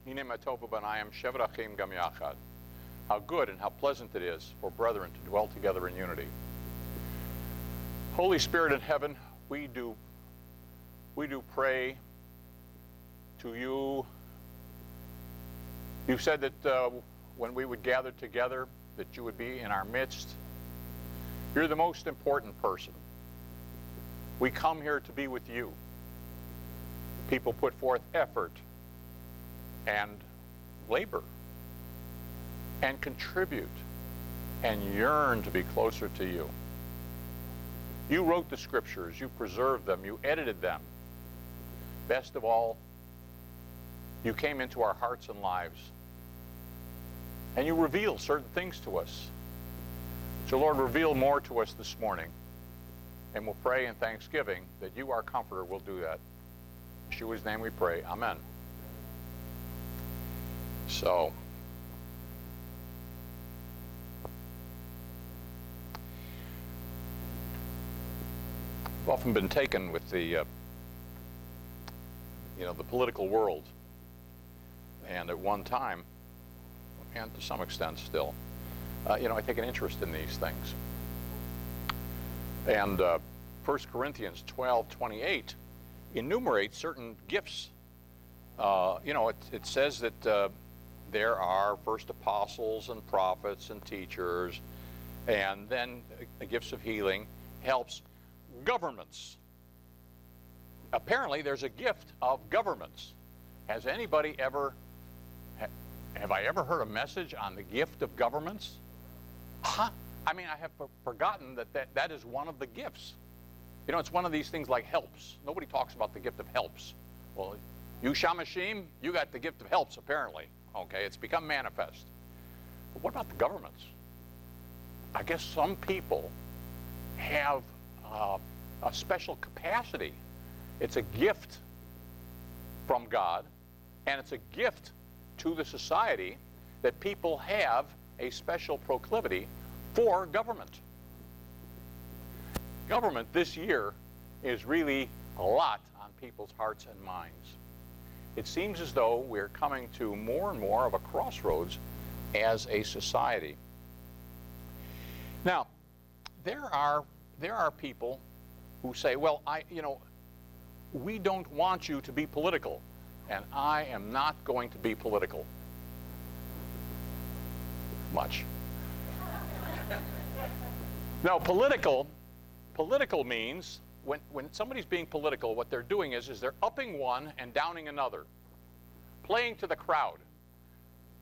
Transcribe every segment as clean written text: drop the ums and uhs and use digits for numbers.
hine ma tova banayim shevrachim gam yachad. How good and how pleasant it is for brethren to dwell together in unity. Holy Spirit in heaven, we do pray to you. You said that when we would gather together, that you would be in our midst. You're the most important person. We come here to be with you. People put forth effort and labor and contribute and yearn to be closer to you. You wrote the scriptures, you preserved them, you edited them. Best of all, you came into our hearts and lives and you revealed certain things to us. So Lord, reveal more to us this morning, and we'll pray in thanksgiving that you, our comforter, will do that. In Yeshua's name we pray. Amen. So, I've often been taken with the the political world, and at one time, and to some extent still, I take an interest in these things. And 1 Corinthians 12:28 enumerates certain gifts. It says that there are first apostles and prophets and teachers, and then gifts of healing, helps, governments. Apparently there's a gift of governments. Has anybody ever, have I ever heard a message on the gift of governments? I have forgotten that is one of the gifts. It's one of these things like helps. Nobody talks about the gift of helps. Well, you Shamashim, you got the gift of helps apparently. Okay, it's become manifest. But what about the governments? I guess some people have a special capacity. It's a gift from God, and it's a gift to the society that people have a special proclivity for government. Government this year is really a lot on people's hearts and minds. It seems as though we're coming to more and more of a crossroads as a society. Now, there are people who say, well, we don't want you to be political, and I am not going to be political. Much. Now, political means when somebody's being political, what they're doing is they're upping one and downing another, playing to the crowd,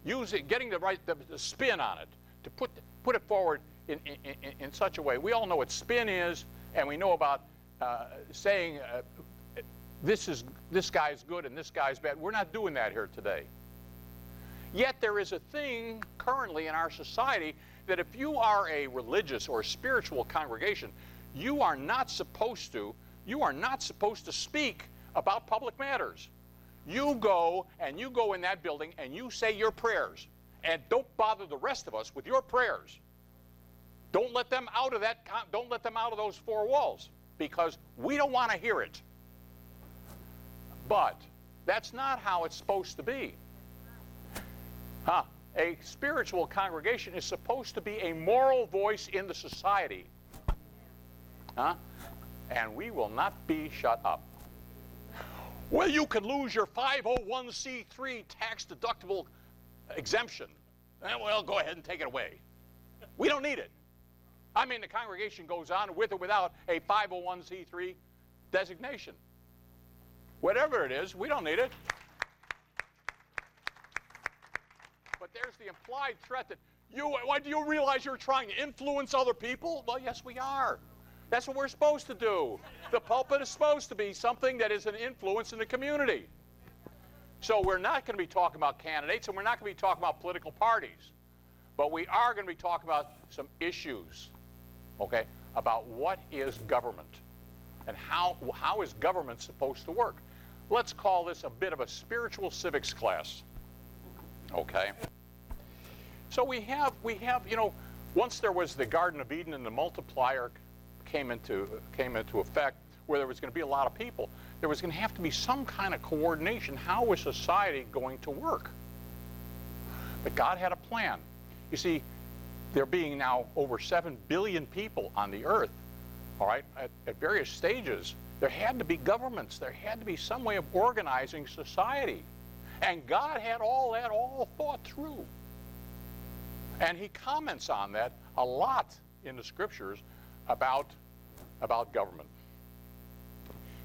getting the spin on it, to put it forward in such a way. We all know what spin is, and we know about saying this guy's good and this guy's bad. We're not doing that here today. Yet there is a thing currently in our society that if you are a religious or spiritual congregation, you are not supposed to speak about public matters. You go in that building and you say your prayers, and don't bother the rest of us with your prayers. Don't let them out of those four walls, because we don't want to hear it. But that's not how it's supposed to be. A spiritual congregation is supposed to be a moral voice in the society. And we will not be shut up. Well, you can lose your 501c3 tax-deductible exemption. Well, go ahead and take it away. We don't need it. The congregation goes on with or without a 501c3 designation. Whatever it is, we don't need it. But there's the implied threat that do you realize you're trying to influence other people? Well, yes, we are. That's what we're supposed to do. The pulpit is supposed to be something that is an influence in the community. So we're not going to be talking about candidates, and we're not going to be talking about political parties. But we are going to be talking about some issues, okay, about what is government and how is government supposed to work. Let's call this a bit of a spiritual civics class, okay? So we have, once there was the Garden of Eden and the multiplier came into effect, where there was going to be a lot of people. there was going to have to be some kind of coordination. How was society going to work? But God had a plan. You see, there being now over 7 billion people on the earth, all right, at various stages, there had to be governments. There had to be some way of organizing society. And God had all that all thought through. And he comments on that a lot in the scriptures about government.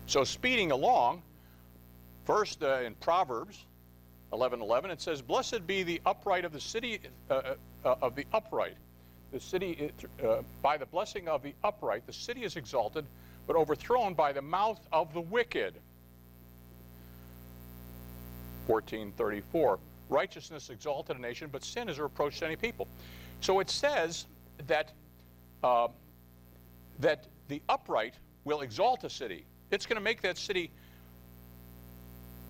So speeding along, first in Proverbs 11:11, it says, "Blessed be the upright of the city of the upright. The city, by the blessing of the upright, the city is exalted, but overthrown by the mouth of the wicked." 14:34, "Righteousness exalted a nation, but sin is a reproach to any people." So it says that that the upright will exalt a city. It's going to make that city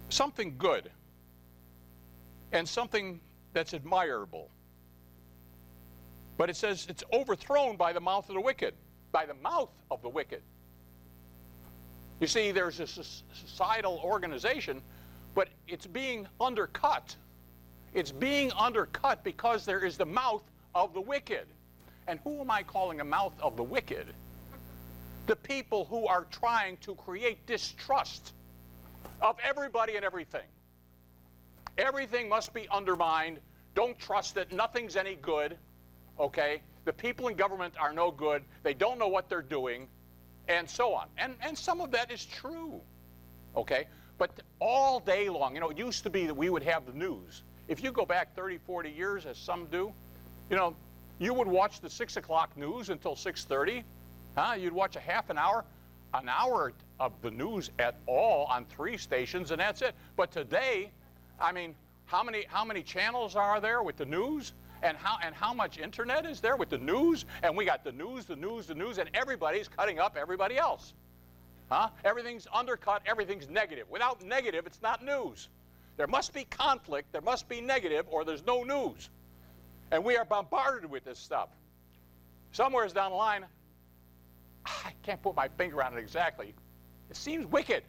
something good and something that's admirable. But it says it's overthrown by the mouth of the wicked. By the mouth of the wicked. You see, there's a societal organization, but it's being undercut. It's being undercut because there is the mouth of the wicked. And who am I calling a mouth of the wicked? The people who are trying to create distrust of everybody and everything. Everything must be undermined. Don't trust it. Nothing's any good. Okay? The people in government are no good. They don't know what they're doing. And so on. And some of that is true. Okay? But all day long, it used to be that we would have the news. If you go back 30, 40 years, as some do, you would watch the 6 o'clock news until 6:30. You'd watch a half an hour of the news at all on 3 stations, and that's it. But today, I mean, how many channels are there with the news? And how much internet is there with the news? And we got the news, and everybody's cutting up everybody else. Everything's undercut, everything's negative. Without negative, it's not news. There must be conflict, there must be negative, or there's no news. And we are bombarded with this stuff. Somewheres down the line, I can't put my finger on it exactly. It seems wicked.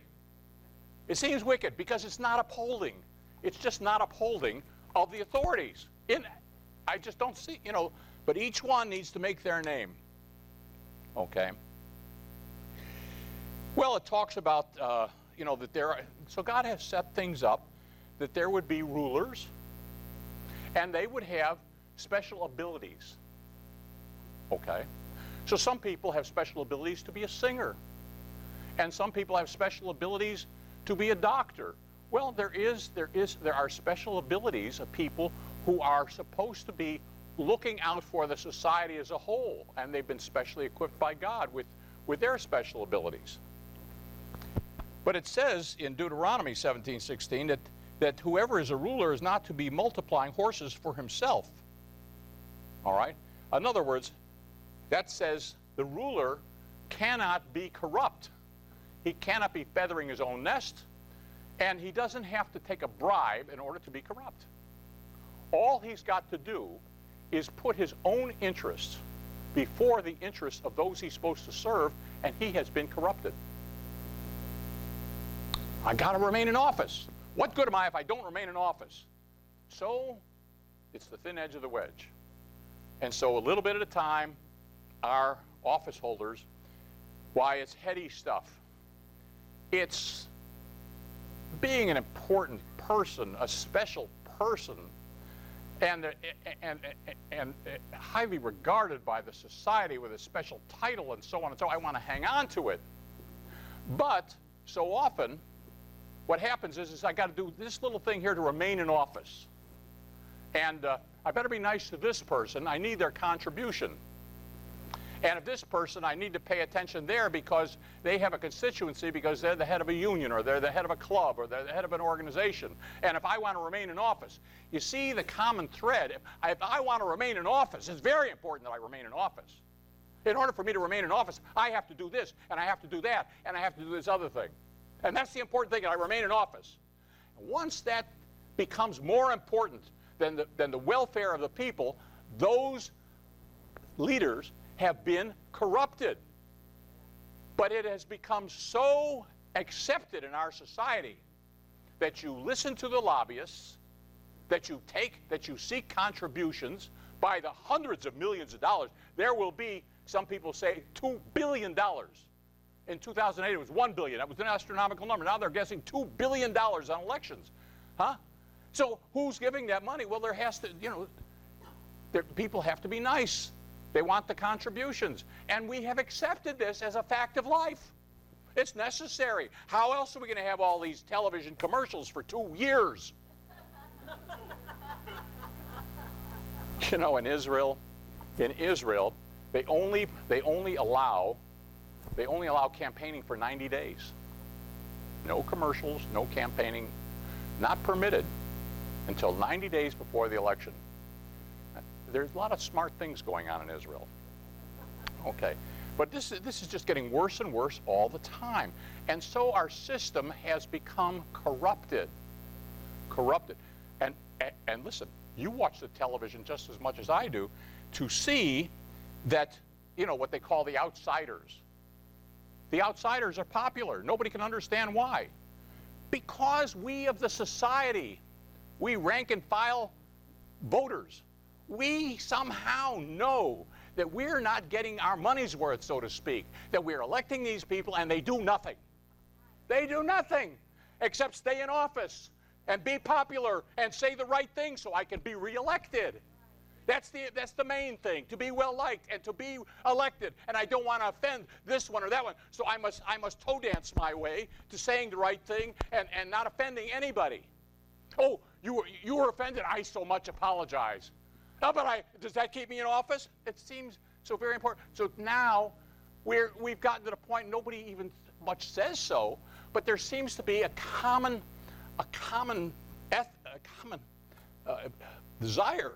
It seems wicked because it's not upholding. It's just not upholding of the authorities. I just don't see, but each one needs to make their name. Okay. Well, it talks about, that so God has set things up that there would be rulers and they would have special abilities. Okay. So some people have special abilities to be a singer. And some people have special abilities to be a doctor. Well, there are special abilities of people who are supposed to be looking out for the society as a whole, and they've been specially equipped by God with their special abilities. But it says in Deuteronomy 17:16 that whoever is a ruler is not to be multiplying horses for himself. All right? In other words, that says the ruler cannot be corrupt. He cannot be feathering his own nest, and he doesn't have to take a bribe in order to be corrupt. All he's got to do is put his own interests before the interests of those he's supposed to serve, and he has been corrupted. I got to remain in office. What good am I if I don't remain in office? So it's the thin edge of the wedge. And so a little bit at a time, our office holders, why it's heady stuff. It's being an important person, a special person, and highly regarded by the society with a special title and so on and so on. I want to hang on to it. But so often, what happens is I got to do this little thing here to remain in office. And I better be nice to this person. I need their contribution. And if this person, I need to pay attention there because they have a constituency, because they're the head of a union, or they're the head of a club, or they're the head of an organization. And if I want to remain in office, you see the common thread. If I want to remain in office, it's very important that I remain in office. In order for me to remain in office, I have to do this, and I have to do that, and I have to do this other thing. And that's the important thing, that I remain in office. Once that becomes more important than the welfare of the people, those leaders have been corrupted. But it has become so accepted in our society that you listen to the lobbyists, that you seek contributions by the hundreds of millions of dollars. There will be, some people say, $2 billion. In 2008, it was $1 billion. That was an astronomical number. Now they're guessing $2 billion on elections. Huh? So who's giving that money? Well, there has to, people have to be nice. They want the contributions. And we have accepted this as a fact of life. It's necessary. How else are we going to have all these television commercials for 2 years? In Israel, they only allow campaigning for 90 days. No commercials, no campaigning, not permitted until 90 days before the election. There's a lot of smart things going on in Israel. Okay, but this is just getting worse and worse all the time. And so our system has become corrupted. And listen, you watch the television just as much as I do to see that, what they call the outsiders. The outsiders are popular. Nobody can understand why. Because we of the society, we rank and file voters, we somehow know that we're not getting our money's worth, so to speak, that we're electing these people and they do nothing. They do nothing except stay in office and be popular and say the right thing so I can be reelected. That's the main thing, to be well liked and to be elected. And I don't want to offend this one or that one, so I must toe dance my way to saying the right thing and not offending anybody. Oh, you were offended? I so much apologize. No, but does that keep me in office? It seems so very important. So now we've gotten to the point nobody even much says so, but there seems to be a common desire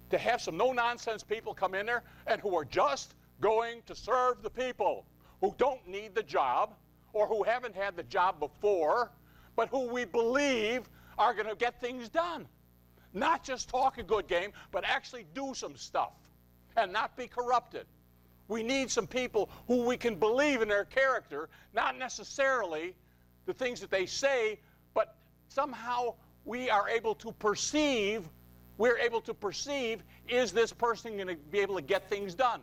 to have some no-nonsense people come in there and who are just going to serve the people, who don't need the job or who haven't had the job before, but who we believe are going to get things done. Not just talk a good game, but actually do some stuff and not be corrupted. We need some people who we can believe in their character, not necessarily the things that they say, but somehow we are able to perceive, is this person going to be able to get things done?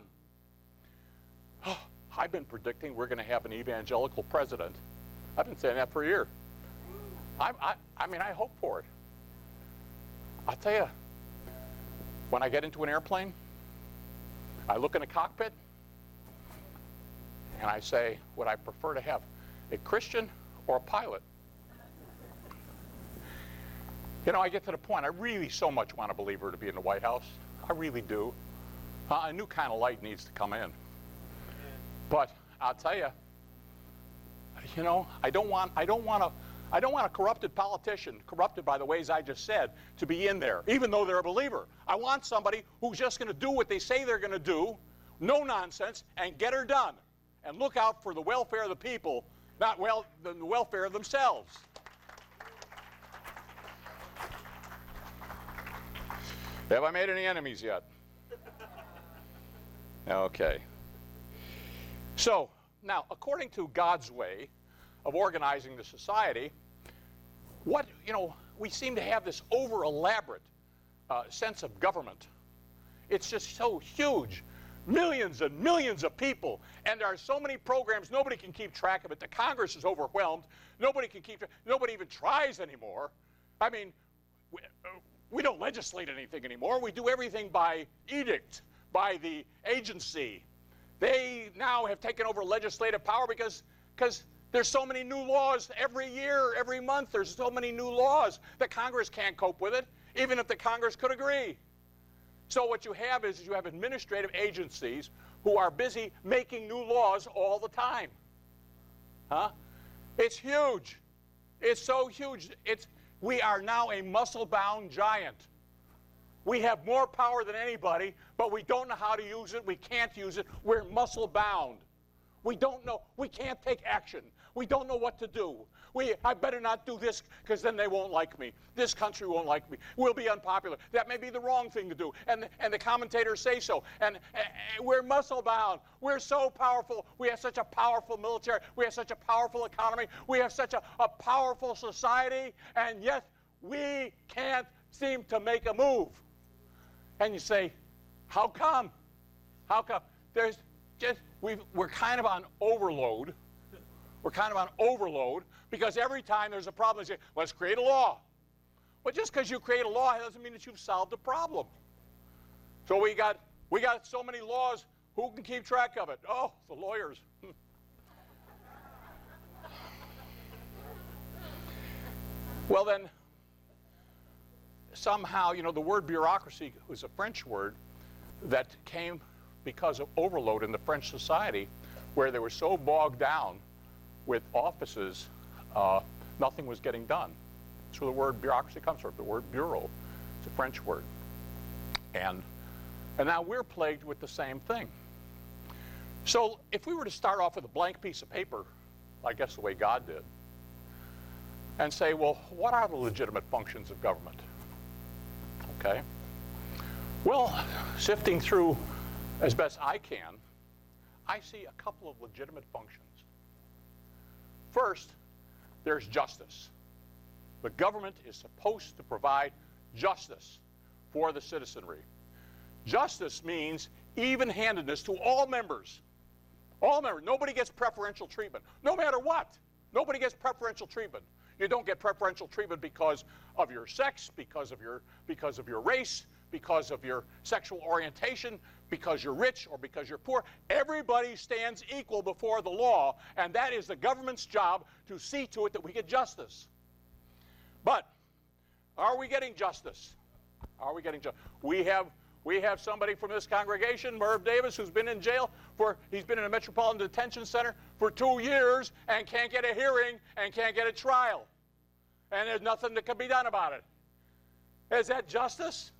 Oh, I've been predicting we're going to have an evangelical president. I've been saying that for a year. I hope for it. I'll tell you, when I get into an airplane, I look in a cockpit, and I say, would I prefer to have a Christian or a pilot? I get to the point, I really so much want a believer to be in the White House. I really do. A new kind of light needs to come in. But I'll tell you, I don't want a corrupted politician, corrupted by the ways I just said, to be in there, even though they're a believer. I want somebody who's just going to do what they say they're going to do, no nonsense, and get her done. And look out for the welfare of the people, not the welfare of themselves. Have I made any enemies yet? Okay. So, now, according to God's way of organizing the society, we seem to have this over-elaborate sense of government. It's just so huge. Millions and millions of people, and there are so many programs, nobody can keep track of it. The Congress is overwhelmed. Nobody even tries anymore. I mean, we don't legislate anything anymore. We do everything by edict, by the agency. They now have taken over legislative power because there's so many new laws every year, every month. There's so many new laws that Congress can't cope with it, even if the Congress could agree. So what you have is you have administrative agencies who are busy making new laws all the time. Huh? It's huge. It's so huge. We are now a muscle-bound giant. We have more power than anybody, but we don't know how to use it. We can't use it. We're muscle-bound. We don't know. We can't take action. We don't know what to do. I better not do this because then they won't like me. This country won't like me. We'll be unpopular. That may be the wrong thing to do. And the commentators say so. And we're muscle bound. We're so powerful. We have such a powerful military. We have such a powerful economy. We have such a powerful society. And yet we can't seem to make a move. And you say, how come? How come? There's just, we're kind of on overload. We're kind of on overload because every time there's a problem, they say, let's create a law. Well, just because you create a law doesn't mean that you've solved the problem. So we got so many laws, who can keep track of it? Oh, the lawyers. Well then, somehow, the word bureaucracy was a French word that came because of overload in the French society, where they were so bogged down with offices, nothing was getting done. That's where the word bureaucracy comes from. The word bureau, it's a French word. And now we're plagued with the same thing. So if we were to start off with a blank piece of paper, I guess the way God did, and say, well, what are the legitimate functions of government? Okay. Well, sifting through as best I can, I see a couple of legitimate functions. First, there's justice. The government is supposed to provide justice for the citizenry. Justice means even-handedness to all members. All members. Nobody gets preferential treatment, no matter what. Nobody gets preferential treatment. You don't get preferential treatment because of your sex, because of your race, because of your sexual orientation, because you're rich or because you're poor. Everybody stands equal before the law, and that is the government's job to see to it that we get justice. But are we getting justice? Are we getting justice? We have somebody from this congregation, Merv Davis, who's been in jail he's been in a Metropolitan Detention Center for 2 years and can't get a hearing and can't get a trial. And there's nothing that can be done about it. Is that justice?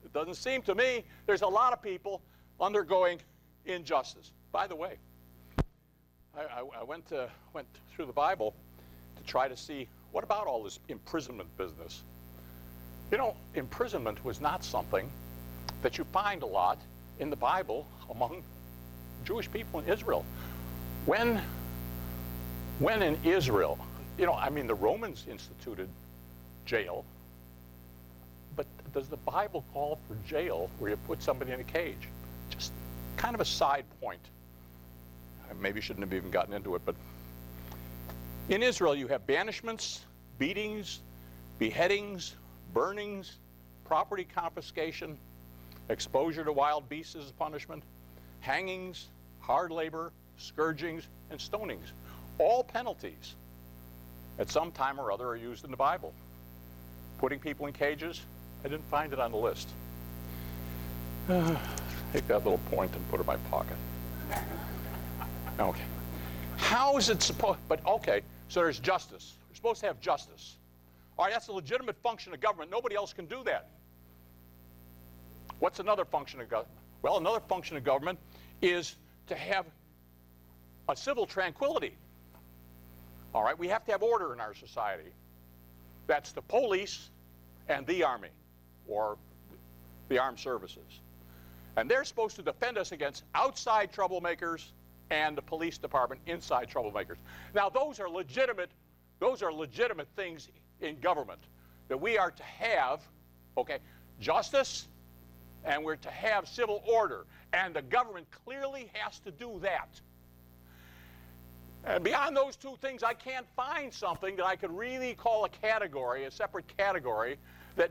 It doesn't seem to me. There's a lot of people undergoing injustice. By the way, I went through the Bible to try to see what about all this imprisonment business. Imprisonment was not something that you find a lot in the Bible among Jewish people in Israel. When in Israel, the Romans instituted jail, but does the Bible call for jail where you put somebody in a cage? Just kind of a side point. I maybe shouldn't have even gotten into it, but in Israel you have banishments, beatings, beheadings, burnings, property confiscation, exposure to wild beasts as a punishment, hangings, hard labor, scourgings, and stonings. All penalties at some time or other are used in the Bible. Putting people in cages, I didn't find it on the list. Take that little point and put it in my pocket. Okay. How is it supposed, but okay, so there's justice. We're supposed to have justice. All right, that's a legitimate function of government. Nobody else can do that. What's another function of government? Well, another function of government is to have a civil tranquility. All right, we have to have order in our society. That's the police and the army, or the armed services. And they're supposed to defend us against outside troublemakers and the police department inside troublemakers. Now, those are legitimate things in government, that we are to have, okay, justice, and we're to have civil order. And the government clearly has to do that. And beyond those two things, I can't find something that I could really call a category, a separate category, that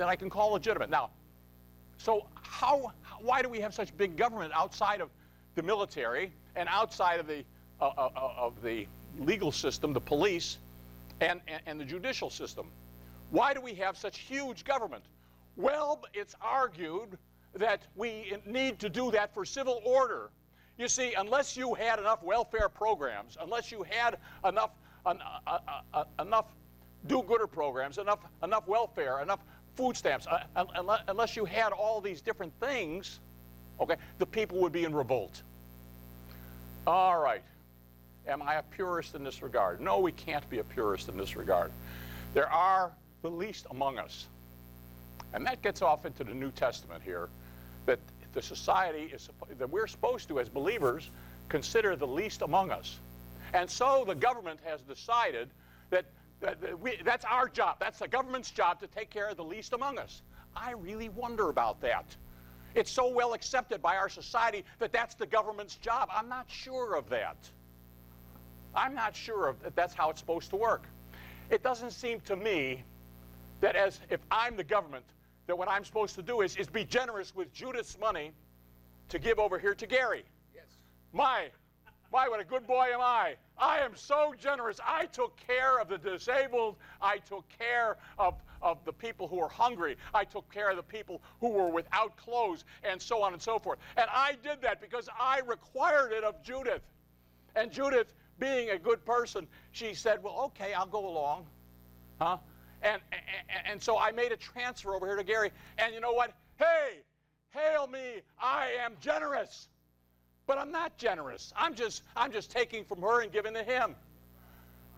I can call legitimate. Now, so why do we have such big government outside of the military and outside of the legal system, the police, and the judicial system? Why do we have such huge government? Well, it's argued that we need to do that for civil order. You see, unless you had enough welfare programs, unless you had enough do-gooder programs, enough welfare, enough food stamps, unless you had all these different things, okay, the people would be in revolt. All right. Am I a purist in this regard? No, we can't be a purist in this regard. There are the least among us. And that gets off into the New Testament here, that the society is, that we're supposed to, as believers, consider the least among us. And so the government has decided that that's our job. That's the government's job to take care of the least among us. I really wonder about that. It's so well accepted by our society that that's the government's job. I'm not sure of that. I'm not sure that that's how it's supposed to work. It doesn't seem to me that as if I'm the government, that what I'm supposed to do is be generous with Judith's money to give over here to Gary. Yes. My, what a good boy am I. I am so generous. I took care of the disabled. I took care of the people who were hungry. I took care of the people who were without clothes, and so on and so forth. And I did that because I required it of Judith. And Judith, being a good person, she said, well, okay, I'll go along. Huh? And so I made a transfer over here to Gary. And you know what? Hey, hail me, I am generous. But I'm not generous. I'm just taking from her and giving to him.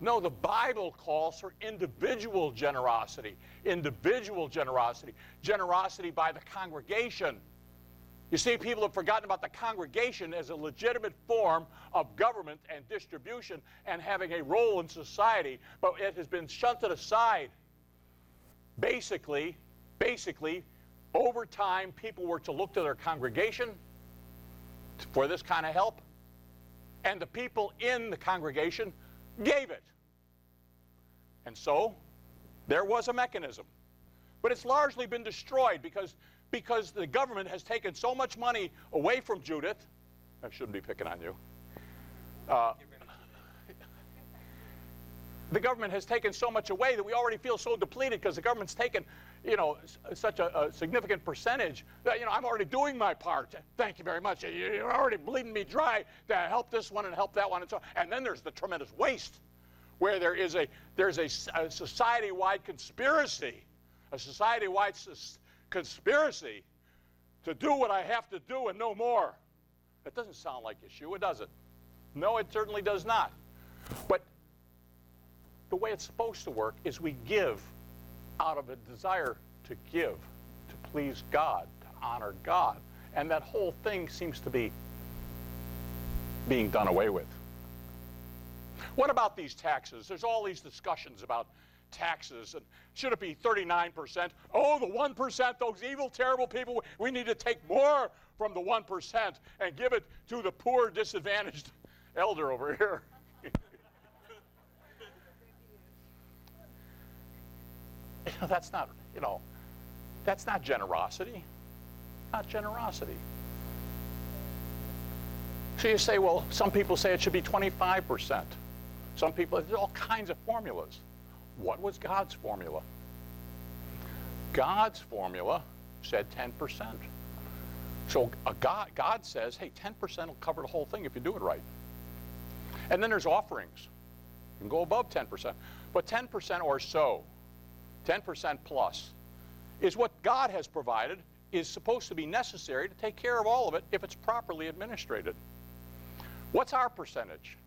No, the Bible calls for individual generosity. Individual generosity. Generosity by the congregation. You see, people have forgotten about the congregation as a legitimate form of government and distribution and having a role in society, but it has been shunted aside. Basically, over time, people were to look to their congregation for this kind of help, and the people in the congregation gave it. And so, there was a mechanism. But it's largely been destroyed because the government has taken so much money away from Judith. I shouldn't be picking on you. The government has taken so much away that we already feel so depleted because the government's taken, such a significant percentage that, I'm already doing my part. Thank you very much. You're already bleeding me dry to help this one and help that one and so on. And then there's the tremendous waste where there's a society-wide conspiracy, conspiracy to do what I have to do and no more. That doesn't sound like Yeshua, does it? No, it certainly does not. But the way it's supposed to work is we give out of a desire to give, to please God, to honor God. And that whole thing seems to be being done away with. What about these taxes? There's all these discussions about taxes, and should it be 39%? Oh, the 1%, those evil, terrible people, we need to take more from the 1% and give it to the poor, disadvantaged elder over here. That's not generosity. Not generosity. So you say, well, some people say it should be 25%. Some people, there's all kinds of formulas. What was God's formula? God's formula said 10%. So God says, hey, 10% will cover the whole thing if you do it right. And then there's offerings. You can go above 10%. But 10% or so, 10% plus, is what God has provided, is supposed to be necessary to take care of all of it if it's properly administrated. What's our percentage?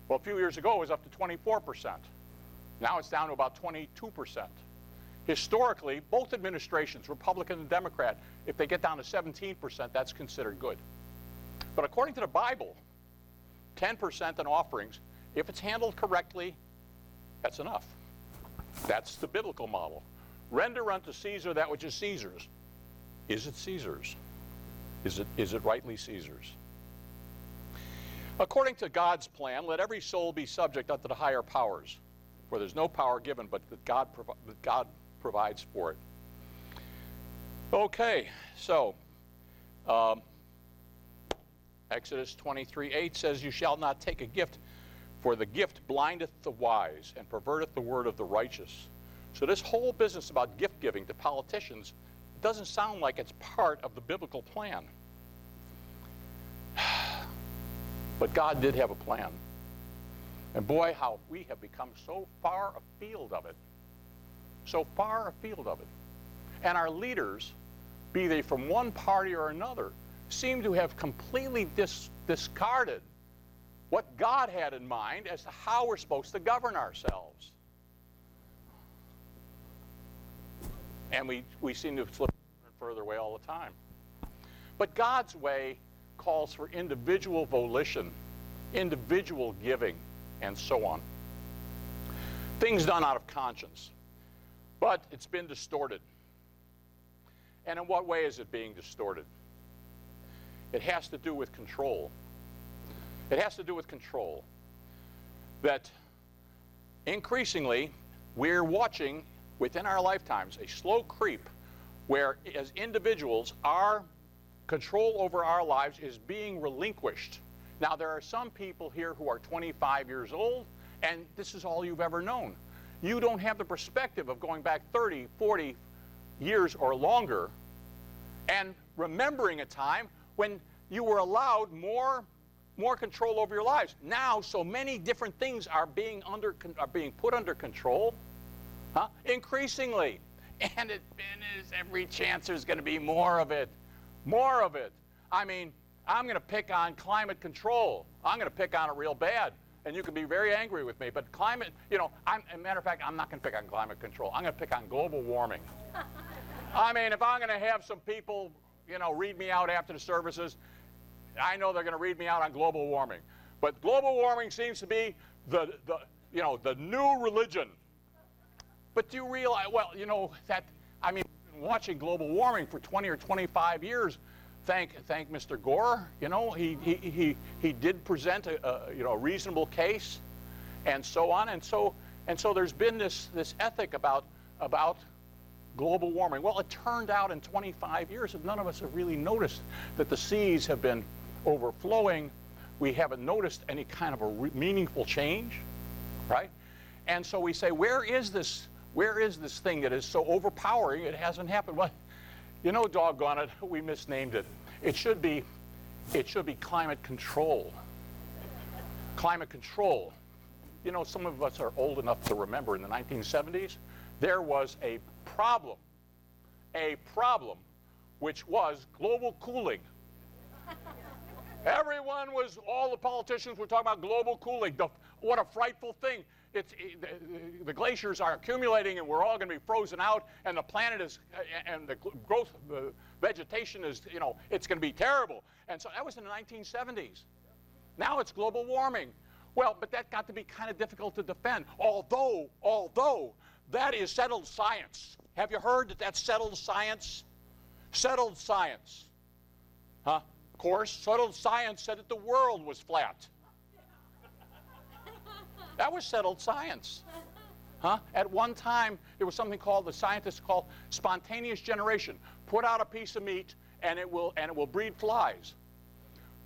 Well, a few years ago it was up to 24%. Now it's down to about 22%. Historically, both administrations, Republican and Democrat, if they get down to 17%, that's considered good. But according to the Bible, 10% in offerings, if it's handled correctly, that's enough. That's the biblical model. Render unto Caesar that which is Caesar's. Is it Caesar's? Is it rightly Caesar's? According to God's plan, let every soul be subject unto the higher powers, for there's no power given but that God provides for it. Okay, so Exodus 23:8 says, you shall not take a gift, for the gift blindeth the wise and perverteth the word of the righteous. So this whole business about gift giving to politicians doesn't sound like it's part of the biblical plan. But God did have a plan. And boy, how we have become so far afield of it. So far afield of it. And our leaders, be they from one party or another, seem to have completely discarded what God had in mind as to how we're supposed to govern ourselves. And we seem to slip further away all the time. But God's way calls for individual volition, individual giving, and so on. Things done out of conscience. But it's been distorted. And in what way is it being distorted? It has to do with control. It has to do with control. That increasingly we're watching within our lifetimes a slow creep where as individuals our control over our lives is being relinquished. Now there are some people here who are 25 years old and this is all you've ever known. You don't have the perspective of going back 30, 40 years or longer and remembering a time when you were allowed more control over your lives. Now so many different things are being put under control. Increasingly. And there's every chance there's going to be more of it. More of it. I mean, I'm going to pick on climate control. I'm going to pick on it real bad. And you can be very angry with me. But climate, as a matter of fact, I'm not going to pick on climate control. I'm going to pick on global warming. I mean, if I'm going to have some people, read me out after the services, I know they're going to read me out on global warming. But global warming seems to be the new religion. But do you realize, I've been watching global warming for 20 or 25 years. Thank Mr. Gore. He did present a reasonable case, and so on. And so there's been this ethic about global warming. Well, it turned out in 25 years that none of us have really noticed that the seas have been overflowing. We haven't noticed any kind of a meaningful change, right? And so we say, where is this thing that is so overpowering it hasn't happened? Well, doggone it, we misnamed it. It should be climate control. Climate control. Some of us are old enough to remember in the 1970s, there was a problem which was global cooling. All the politicians were talking about global cooling. What a frightful thing. The glaciers are accumulating and we're all going to be frozen out and the planet is, and the growth, the vegetation is, it's going to be terrible. And so that was in the 1970s. Now it's global warming. Well, but that got to be kind of difficult to defend, although that is settled science. Have you heard that that's settled science? Settled science. Of course, settled science said that the world was flat. That was settled science. At one time, there was something the scientists called spontaneous generation. Put out a piece of meat, and it will breed flies.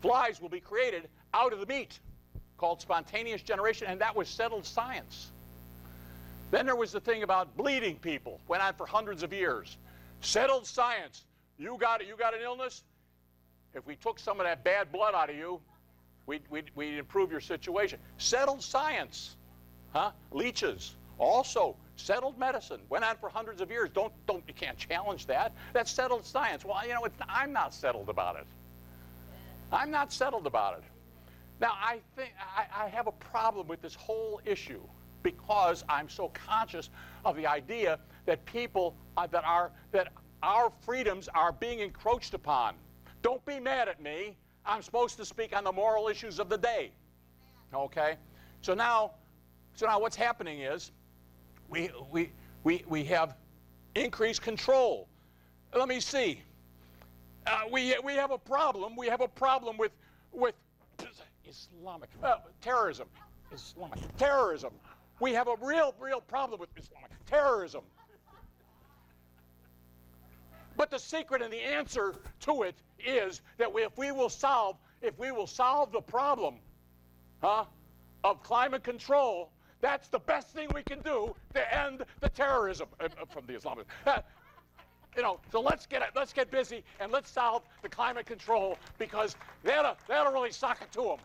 Flies will be created out of the meat, called spontaneous generation, and that was settled science. Then there was the thing about bleeding people. Went on for hundreds of years. Settled science. You got an illness? If we took some of that bad blood out of you, we'd improve your situation. Settled science. Leeches. Also settled medicine. Went on for hundreds of years. You can't challenge that. That's settled science. Well, I'm not settled about it. I'm not settled about it. Now, I think I have a problem with this whole issue because I'm so conscious of the idea that people that our freedoms are being encroached upon. Don't be mad at me. I'm supposed to speak on the moral issues of the day. Okay? So now what's happening is we have increased control. Let me see. We have a problem. We have a problem with Islamic terrorism. Islamic terrorism. We have a real problem with Islamic terrorism. But the secret and the answer to it is that if we will solve the problem of climate control, that's the best thing we can do to end the terrorism from the Islamic. So let's get busy and let's solve the climate control because that'll really sock it to them.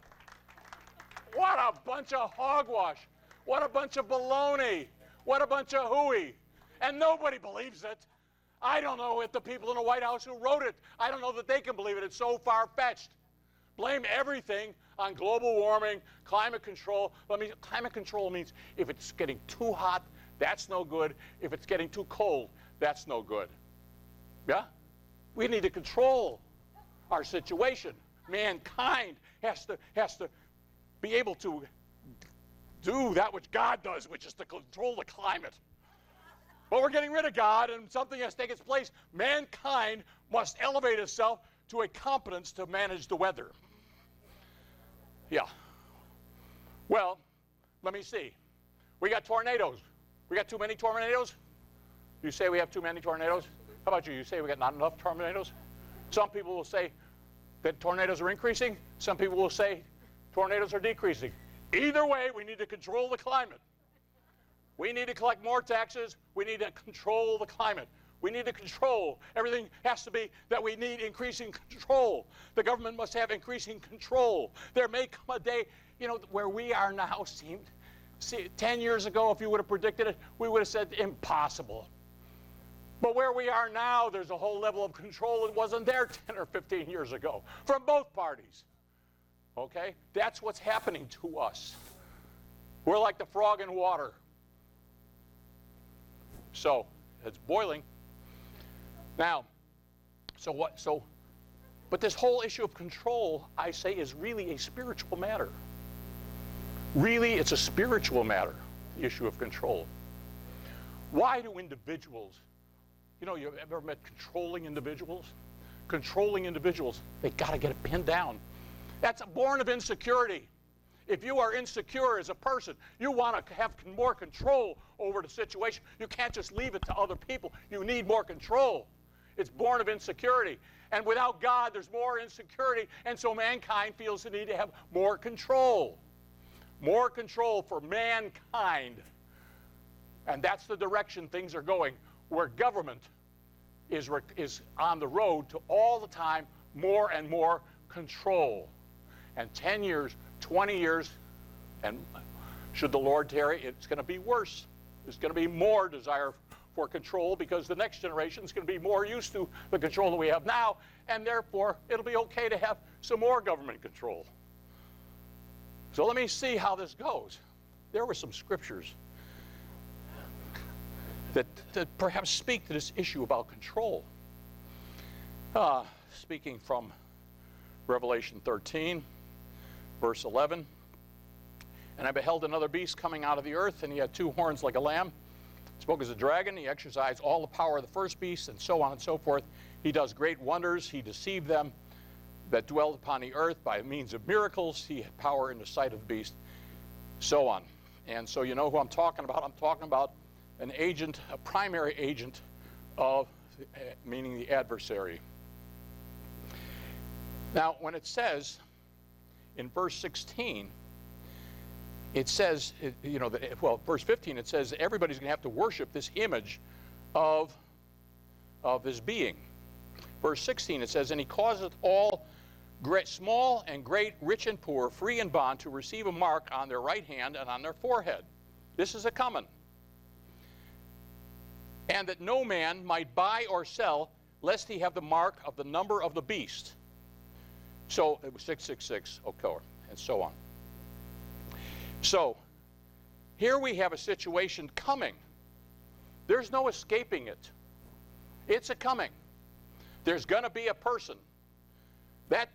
What a bunch of hogwash! What a bunch of baloney! What a bunch of hooey! And nobody believes it. I don't know if the people in the White House who wrote it, I don't know that they can believe it. It's so far-fetched. Blame everything on global warming, climate control. Climate control means if it's getting too hot, that's no good. If it's getting too cold, that's no good. Yeah? We need to control our situation. Mankind has to be able to do that which God does, which is to control the climate. But we're getting rid of God, and something has to take its place. Mankind must elevate itself to a competence to manage the weather. Yeah. Well, let me see. We got tornadoes. We got too many tornadoes? You say we have too many tornadoes? How about you? You say we got not enough tornadoes? Some people will say that tornadoes are increasing. Some people will say tornadoes are decreasing. Either way, we need to control the climate. We need to collect more taxes. We need to control the climate. We need to control. Everything has to be that we need increasing control. The government must have increasing control. There may come a day, where we are now seemed. See, 10 years ago, if you would have predicted it, we would have said impossible. But where we are now, there's a whole level of control that wasn't there 10 or 15 years ago from both parties. Okay? That's what's happening to us. We're like the frog in water. So, it's boiling. Now, but this whole issue of control, I say, is really a spiritual matter. Really, it's a spiritual matter, the issue of control. Why do individuals, you've ever met controlling individuals? Controlling individuals, they got to get it pinned down. That's born of insecurity. If you are insecure as a person, you want to have more control over the situation. You can't just leave it to other people. You need more control. It's born of insecurity. And without God, there's more insecurity. And so mankind feels the need to have more control. More control for mankind. And that's the direction things are going, where government is on the road to all the time more and more control. And 10 years, 20 years, and should the Lord tarry, it's going to be worse. There's going to be more desire for control because the next generation is going to be more used to the control that we have now, and therefore it'll be okay to have some more government control. So let me see how this goes. There were some scriptures that perhaps speak to this issue about control. Speaking from Revelation 13, verse 11. And I beheld another beast coming out of the earth, and he had two horns like a lamb. He spoke as a dragon. He exercised all the power of the first beast, and so on and so forth. He does great wonders. He deceived them that dwelled upon the earth by means of miracles. He had power in the sight of the beast, so on. And so you know who I'm talking about. I'm talking about an agent, a primary agent of, meaning the adversary. Now, when it says in verse 16, it says, verse 15, it says everybody's going to have to worship this image of his being. Verse 16, it says, and he causeth all great, small and great, rich and poor, free and bond, to receive a mark on their right hand and on their forehead. This is a coming. And that no man might buy or sell, lest he have the mark of the number of the beast. So it was 666, okay, and so on. So here we have a situation coming. There's no escaping it. It's a coming. There's going to be a person. That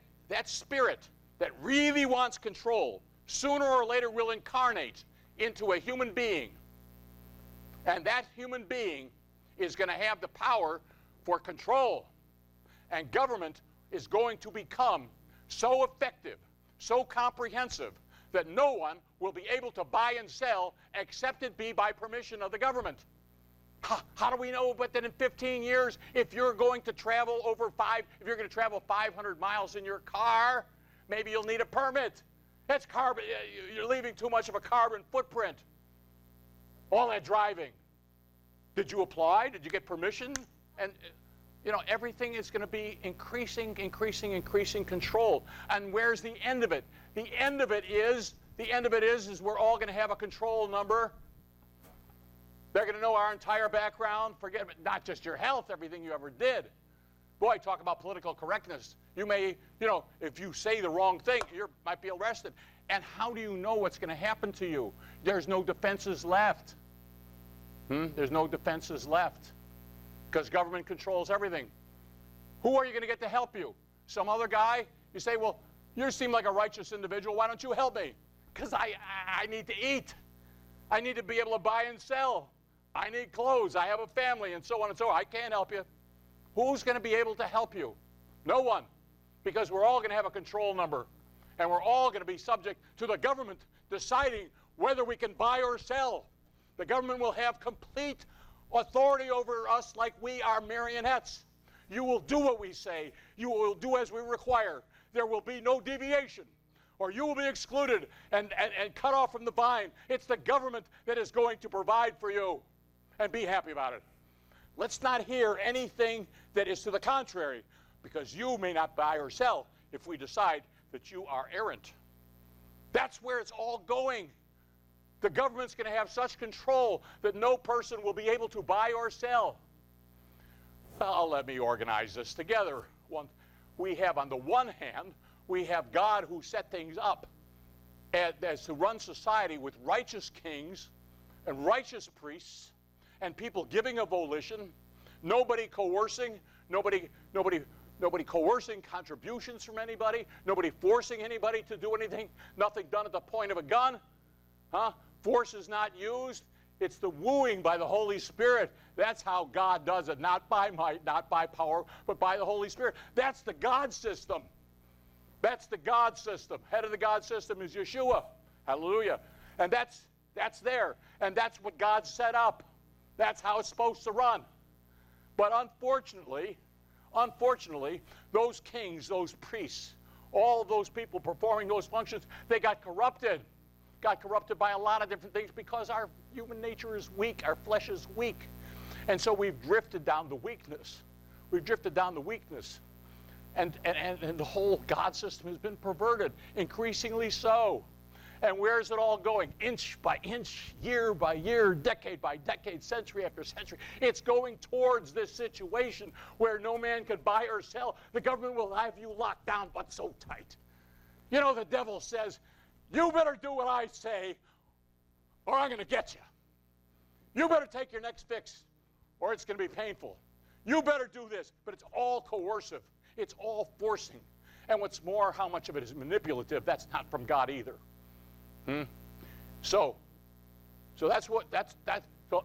spirit that really wants control, sooner or later will incarnate into a human being. And that human being is going to have the power for control. And government is going to become so effective, so comprehensive, that no one will be able to buy and sell except it be by permission of the government. How do we know but that in 15 years, if you're going to travel if you're going to travel 500 miles in your car, maybe you'll need a permit. That's carbon. You're leaving too much of a carbon footprint. All that driving. Did you apply? Did you get permission? And everything is going to be increasing control. And where's the end of it? The end of it is we're all going to have a control number. They're going to know our entire background. Forget not just your health, everything you ever did. Boy, talk about political correctness. You may, if you say the wrong thing, you might be arrested. And how do you know what's going to happen to you? There's no defenses left. There's no defenses left because government controls everything. Who are you going to get to help you? Some other guy? You say, well, you seem like a righteous individual. Why don't you help me? Because I need to eat. I need to be able to buy and sell. I need clothes. I have a family, and so on and so on. I can't help you. Who's going to be able to help you? No one. Because we're all going to have a control number. And we're all going to be subject to the government deciding whether we can buy or sell. The government will have complete authority over us like we are marionettes. You will do what we say. You will do as we require. There will be no deviation, or you will be excluded and cut off from the vine. It's the government that is going to provide for you, and be happy about it. Let's not hear anything that is to the contrary, because you may not buy or sell if we decide that you are errant. That's where it's all going. The government's going to have such control that no person will be able to buy or sell. Well, let me organize this together. We have, on the one hand, we have God who set things up as to run society with righteous kings and righteous priests and people giving a volition, nobody coercing, nobody coercing contributions from anybody, nobody forcing anybody to do anything, nothing done at the point of a gun. Force is not used. It's the wooing by the Holy Spirit. That's how God does it, not by might, not by power, but by the Holy Spirit. That's the God system. That's the God system. Head of the God system is Yeshua. Hallelujah. And that's there. And that's what God set up. That's how it's supposed to run. But unfortunately, those kings, those priests, all of those people performing those functions, they got corrupted. Got corrupted by a lot of different things because our human nature is weak. Our flesh is weak. And so we've drifted down to weakness. We've drifted down to weakness. And the whole God system has been perverted, increasingly so. And where is it all going? Inch by inch, year by year, decade by decade, century after century. It's going towards this situation where no man can buy or sell. The government will have you locked down, but so tight. You know, the devil says, you better do what I say, or I'm going to get you. You better take your next fix, or it's going to be painful. You better do this. But it's all coercive. It's all forcing. And what's more, how much of it is manipulative, that's not from God either. So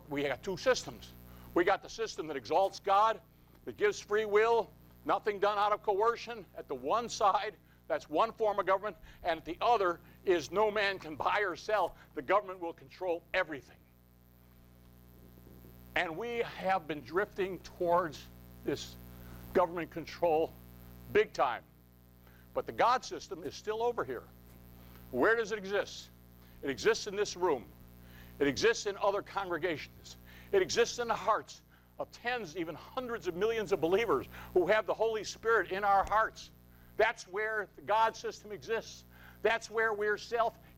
we got two systems. We got the system that exalts God, that gives free will, nothing done out of coercion at the one side. That's one form of government. And the other is no man can buy or sell. The government will control everything. And we have been drifting towards this government control big time. But the God system is still over here. Where does it exist? It exists in this room. It exists in other congregations. It exists in the hearts of tens, even hundreds of millions of believers who have the Holy Spirit in our hearts. That's where the God system exists. That's where we're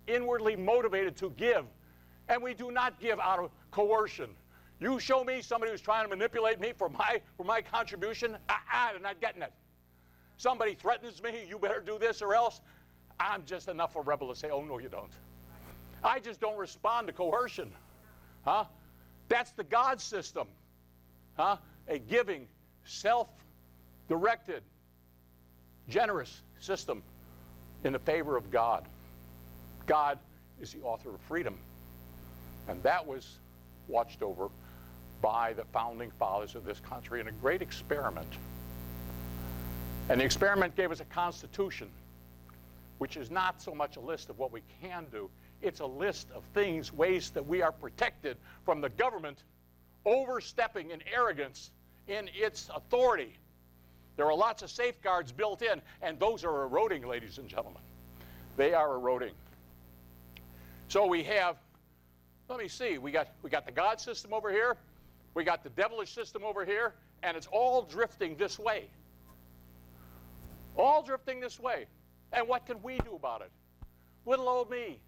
inwardly motivated to give. And we do not give out of coercion. You show me somebody who's trying to manipulate me for my contribution, I'm not getting it. Somebody threatens me, you better do this or else. I'm just enough of a rebel to say, oh, no, you don't. I just don't respond to coercion. That's the God system. A giving, self-directed, generous system in the favor of God. God is the author of freedom. And that was watched over by the founding fathers of this country in a great experiment. And the experiment gave us a constitution, which is not so much a list of what we can do. It's a list of things, ways that we are protected from the government overstepping in arrogance in its authority. There are lots of safeguards built in, and those are eroding, ladies and gentlemen. They are eroding. So we have, let me see, we got the God system over here, we got the devilish system over here, and it's all drifting this way. All drifting this way. And what can we do about it? Little old me.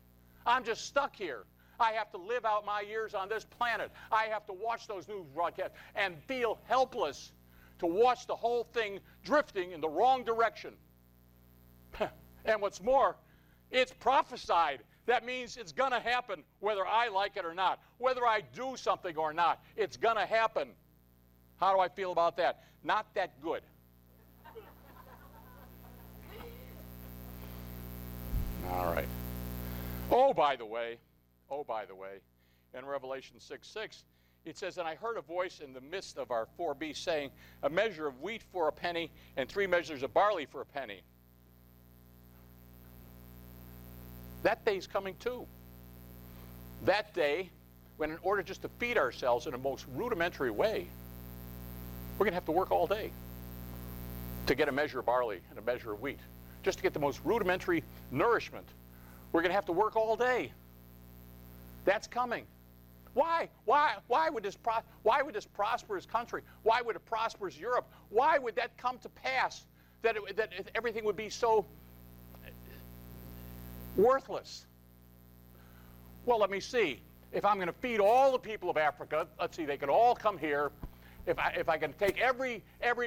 I'm just stuck here. I have to live out my years on this planet. I have to watch those news broadcasts and feel helpless to watch the whole thing drifting in the wrong direction. And what's more, it's prophesied. That means it's going to happen whether I like it or not. Whether I do something or not, it's going to happen. How do I feel about that? Not that good. All right. Oh, by the way, in Revelation 6:6, it says, "And I heard a voice in the midst of our four beasts saying, a measure of wheat for a penny, and 3 measures of barley for a penny." That day's coming too. That day, when in order just to feed ourselves in a most rudimentary way, we're going to have to work all day to get a measure of barley and a measure of wheat. Just to get the most rudimentary nourishment, we're going to have to work all day. That's coming. Why? Why would this prosperous country, why would a prosperous Europe, why would that come to pass, that everything would be so worthless? Well, let me see. If I'm going to feed all the people of Africa, let's see, they can all come here. If I can take every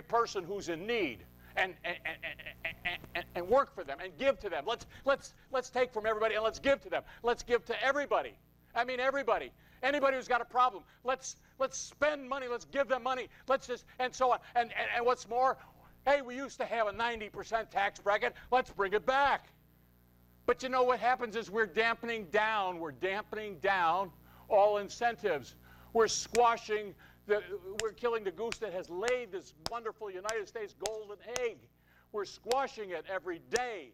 person who's in need and work for them and give to them. Let's take from everybody and let's give to them. Let's give to everybody. I mean everybody. Anybody who's got a problem. Let's spend money. Let's give them money. Let's just, and so on. And what's more, hey, we used to have a 90% tax bracket. Let's bring it back. But you know what happens is we're dampening down all incentives. We're squashing, we're killing the goose that has laid this wonderful United States golden egg. We're squashing it every day.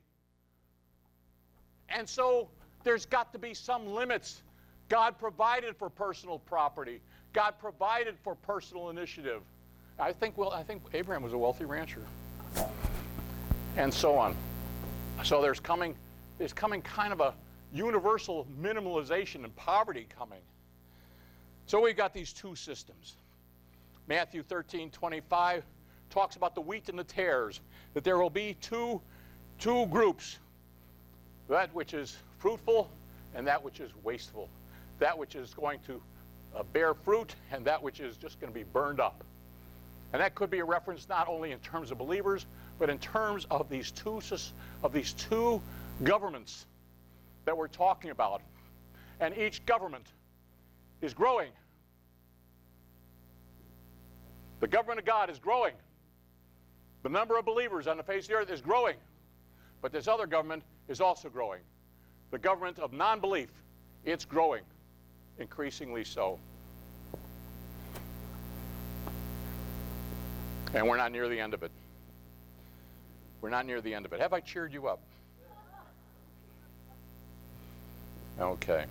And so there's got to be some limits. God provided for personal property. God provided for personal initiative. I think Abraham was a wealthy rancher. And so on. So there's coming kind of a universal minimalization and poverty coming. So we've got these two systems. Matthew 13:25 talks about the wheat and the tares, that there will be two groups, that which is fruitful and that which is wasteful, that which is going to bear fruit and that which is just going to be burned up. And that could be a reference not only in terms of believers, but in terms of these two governments that we're talking about. And each government is growing. The government of God is growing. The number of believers on the face of the earth is growing. But this other government is also growing. The government of non-belief, it's growing, increasingly so. And we're not near the end of it. We're not near the end of it. Have I cheered you up? Okay.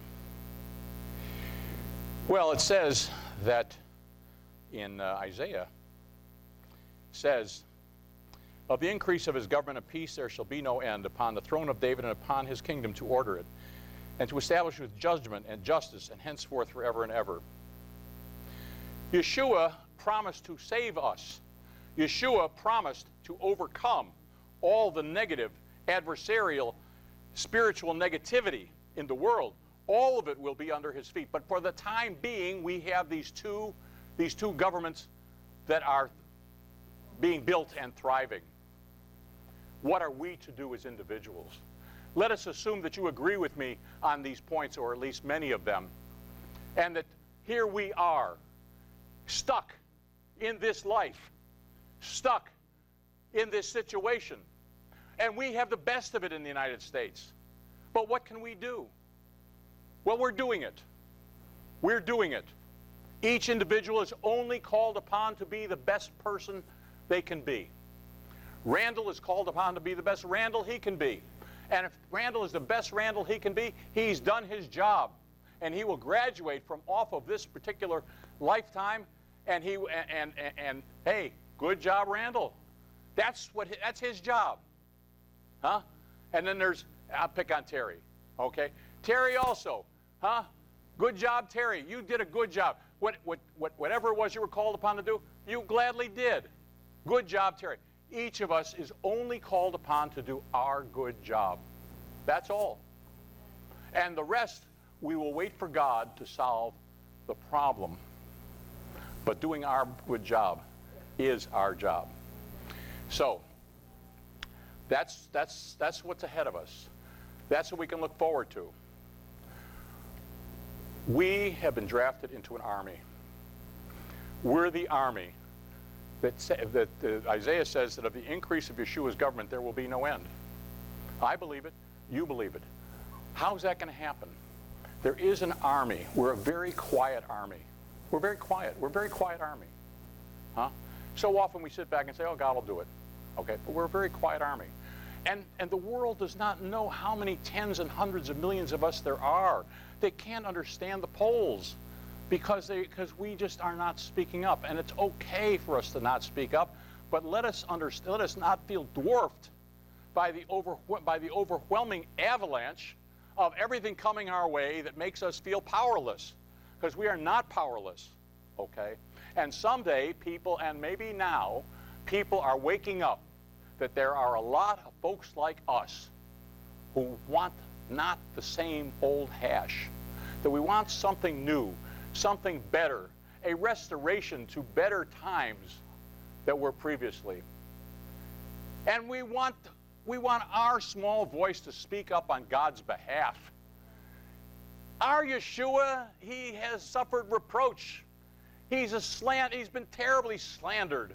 Well, it says that in Isaiah, says, "Of the increase of his government of peace there shall be no end upon the throne of David and upon his kingdom to order it, and to establish with judgment and justice, and henceforth forever and ever." Yeshua promised to save us. Yeshua promised to overcome all the negative, adversarial, spiritual negativity in the world. All of it will be under his feet. But for the time being, we have these two governments that are being built and thriving. What are we to do as individuals? Let us assume that you agree with me on these points, or at least many of them, and that here we are, stuck in this life, stuck in this situation, and we have the best of it in the United States. But what can we do? Well, we're doing it. We're doing it. Each individual is only called upon to be the best person they can be. Randall is called upon to be the best Randall he can be. And if Randall is the best Randall he can be, he's done his job. And he will graduate from off of this particular lifetime, and hey, good job, Randall. That's his job. Huh? And then I'll pick on Terry. Okay? Terry also. Huh? Good job, Terry. You did a good job. Whatever it was you were called upon to do, you gladly did. Good job, Terry. Each of us is only called upon to do our good job. That's all. And the rest, we will wait for God to solve the problem. But doing our good job is our job. So that's what's ahead of us. That's what we can look forward to. We have been drafted into an army. We're the army that Isaiah says that of the increase of Yeshua's government there will be no end. I believe it. You believe it. How's that going to happen? There is an army. We're a very quiet army. We're very quiet. We're a very quiet army. Huh? So often we sit back and say, oh, God will do it. Okay? But we're a very quiet army. And the world does not know how many tens and hundreds of millions of us there are. They can't understand the polls because we just are not speaking up. And it's okay for us to not speak up, but let us not feel dwarfed by the overwhelming avalanche of everything coming our way that makes us feel powerless, because we are not powerless, okay? And someday people, and maybe now, people are waking up that there are a lot of folks like us who want not the same old hash, that we want something new, something better, a restoration to better times that were previously. And we want our small voice to speak up on God's behalf. Our Yeshua, he has suffered reproach. He's been terribly slandered.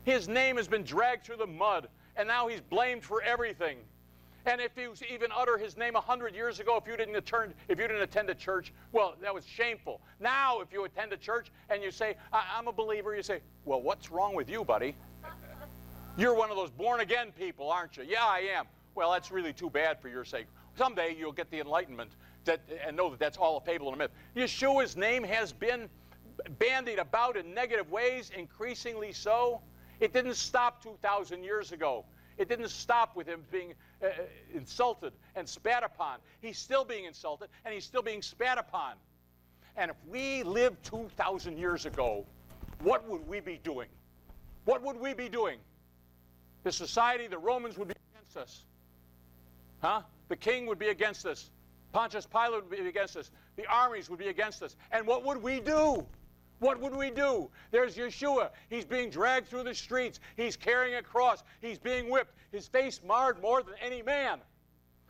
His name has been dragged through the mud, and now he's blamed for everything. And if you even utter his name 100 years ago, if you didn't attend a church, well, that was shameful. Now, if you attend a church and you say, I'm a believer, you say, well, what's wrong with you, buddy? You're one of those born-again people, aren't you? Yeah, I am. Well, that's really too bad for your sake. Someday you'll get the enlightenment and know that that's all a fable and a myth. Yeshua's name has been bandied about in negative ways, increasingly so. It didn't stop 2,000 years ago. It didn't stop with him being insulted and spat upon. He's still being insulted, and he's still being spat upon. And if we lived 2,000 years ago, what would we be doing? What would we be doing? The society, the Romans would be against us. Huh? The king would be against us. Pontius Pilate would be against us. The armies would be against us. And what would we do? What would we do? There's Yeshua. He's being dragged through the streets. He's carrying a cross. He's being whipped. His face marred more than any man.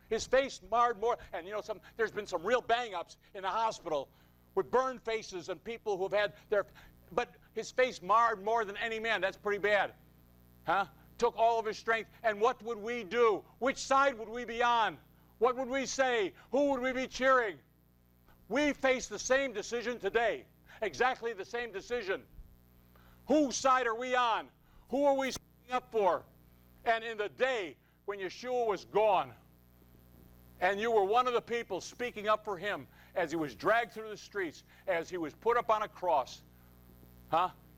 His face marred more. And you know, there's been some real bang-ups in the hospital with burned faces and people who've had but his face marred more than any man. That's pretty bad. Huh? Took all of his strength. And what would we do? Which side would we be on? What would we say? Who would we be cheering? We face the same decision today. Exactly the same decision. Whose side are we on? Who are we speaking up for? And in the day when Yeshua was gone, and you were one of the people speaking up for him as he was dragged through the streets, as he was put up on a cross,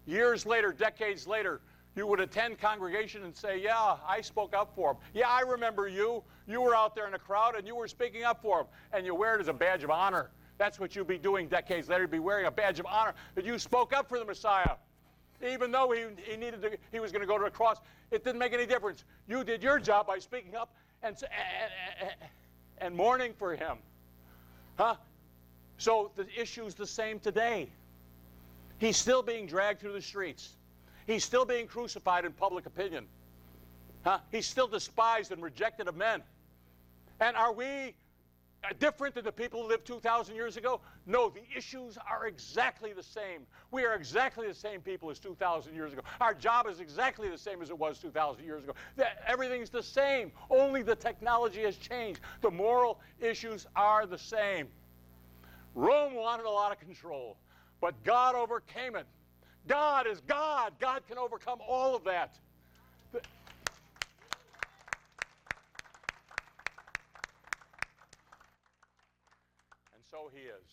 years later, decades later, you would attend congregation and say, yeah, I spoke up for him. Yeah, I remember you. You were out there in the crowd and you were speaking up for him. And you wear it as a badge of honor. That's what you'd be doing decades later. You'd be wearing a badge of honor that you spoke up for the Messiah. Even though he was going to go to the cross, it didn't make any difference. You did your job by speaking up and mourning for him. Huh? So the issue's the same today. He's still being dragged through the streets. He's still being crucified in public opinion. He's still despised and rejected of men. And are we different than the people who lived 2,000 years ago? No, the issues are exactly the same. We are exactly the same people as 2,000 years ago. Our job is exactly the same as it was 2,000 years ago. Everything's the same. Only the technology has changed. The moral issues are the same. Rome wanted a lot of control, but God overcame it. God is God. God can overcome all of that. And so he is.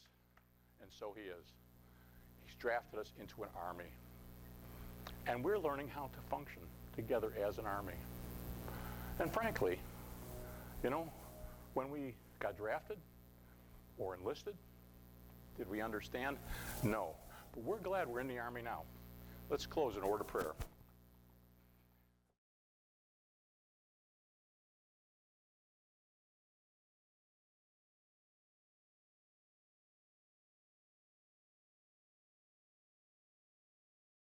And so he is. He's drafted us into an army. And we're learning how to function together as an army. And frankly, you know, when we got drafted or enlisted, did we understand? No. But we're glad we're in the army now. Let's close in a word of prayer.